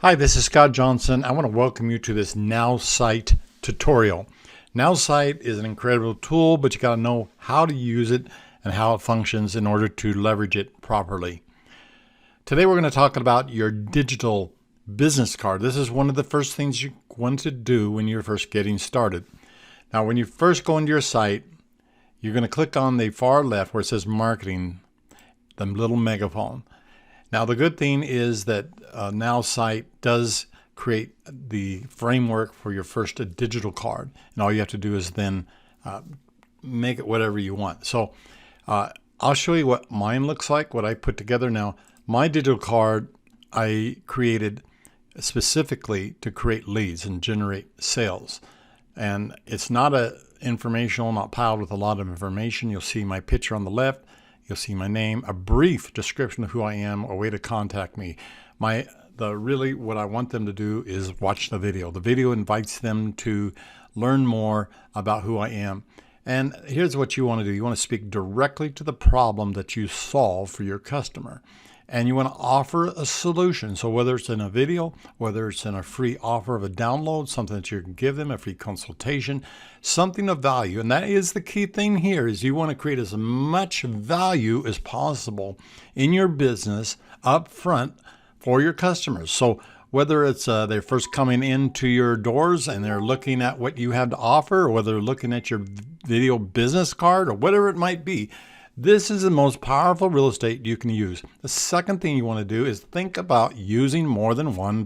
Hi, this is Scott Johnson. I want to welcome you to this NOWSITE tutorial. NOWSITE is an incredible tool, but you got to know how to use it and how it functions in order to leverage it properly. Today we're going to talk about your digital business card. This is one of the first things you want to do when you're first getting started. Now, when you first go into your site, you're going to click on the far left where it says marketing, the little megaphone. Now, the good thing is that NOWSITE does create the framework for your first digital card. And all you have to do is then make it whatever you want. So I'll show you what mine looks like, what I put together. Now, my digital card I created specifically to create leads and generate sales. And it's not informational, not piled with a lot of information. You'll see my picture on the left. You'll see my name, a brief description of who I am, a way to contact me. Really what I want them to do is watch the video. The video invites them to learn more about who I am. And here's what you want to do. You want to speak directly to the problem that you solve for your customer. And you want to offer a solution. So whether it's in a video, whether it's in a free offer of a download, something that you can give them, a free consultation, something of value. And that is the key thing here is you want to create as much value as possible in your business up front for your customers. So whether it's they're first coming into your doors and they're looking at what you have to offer, or whether they're looking at your video business card or whatever it might be, this is the most powerful real estate you can use. The second thing you want to do is think about using more than one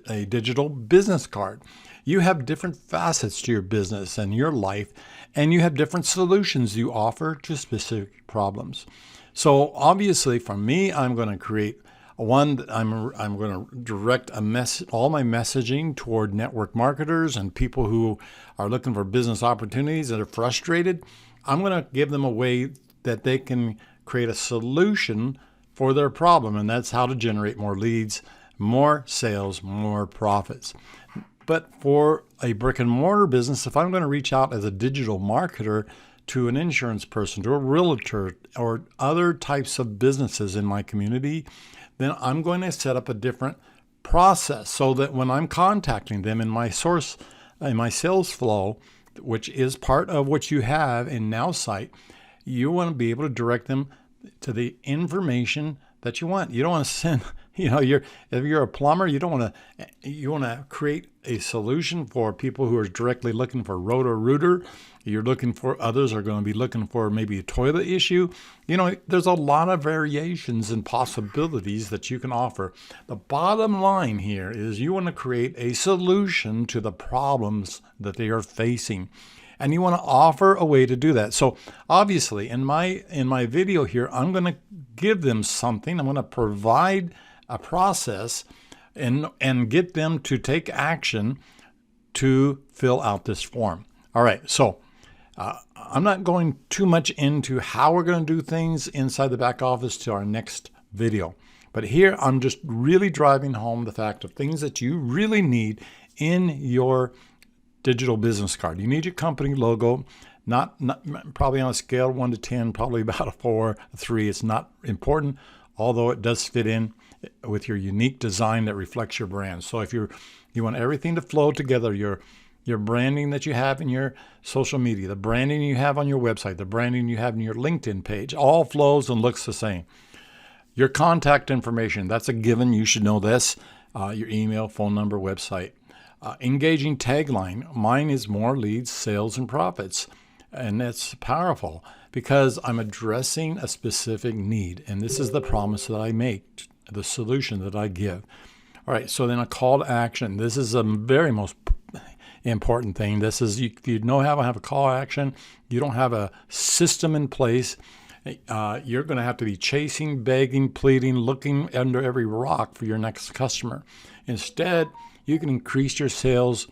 a digital business card. You have different facets to your business and your life, and you have different solutions you offer to specific problems. So obviously for me, I'm going to create one that I'm going to direct all my messaging toward network marketers and people who are looking for business opportunities that are frustrated. I'm going to give them a way that they can create a solution for their problem, and that's how to generate more leads, more sales, more profits. But for a brick and mortar business, if I'm going to reach out as a digital marketer to an insurance person, to a realtor, or other types of businesses in my community, then I'm going to set up a different process so that when I'm contacting them in my sales flow, which is part of what you have in NOWSITE, you want to be able to direct them to the information that you want. You don't want to send, if you're a plumber, you want to create a solution for people who are directly looking for Roto-Rooter. You're looking for, others are going to be looking for maybe a toilet issue. There's a lot of variations and possibilities that you can offer. The bottom line here is you want to create a solution to the problems that they are facing. And you want to offer a way to do that. So obviously in my video here, I'm going to give them something. I'm going to provide a process and get them to take action to fill out this form. All right, so I'm not going too much into how we're going to do things inside the back office to our next video. But here I'm just really driving home the fact of things that you really need in your digital business card. You need your company logo, not probably on a scale of 1 to 10, probably about a 4, a 3. It's not important, although it does fit in with your unique design that reflects your brand. So if you want everything to flow together, your branding that you have in your social media, the branding you have on your website, the branding you have in your LinkedIn page, all flows and looks the same. Your contact information, that's a given. You should know this. Your email, phone number, website. Engaging tagline. Mine is more leads, sales, and profits. And that's powerful because I'm addressing a specific need. And this is the promise that I make, the solution that I give. All right, so then a call to action. This is a very most important thing. This is, if you know how to have a call to action, you don't have a system in place, you're going to have to be chasing, begging, pleading, looking under every rock for your next customer. Instead, you can increase your sales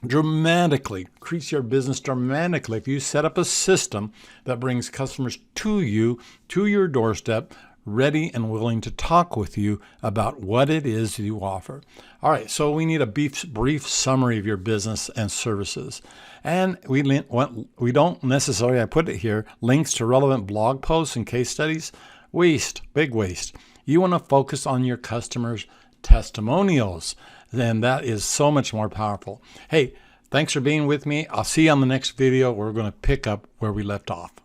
dramatically, increase your business dramatically if you set up a system that brings customers to you, to your doorstep, ready and willing to talk with you about what it is you offer. All right, so we need a brief summary of your business and services. And we don't necessarily, I put it here, links to relevant blog posts and case studies. Waste, big waste. You want to focus on your customers' testimonials, then that is so much more powerful. Hey, thanks for being with me. I'll see you on the next video. We're going to pick up where we left off.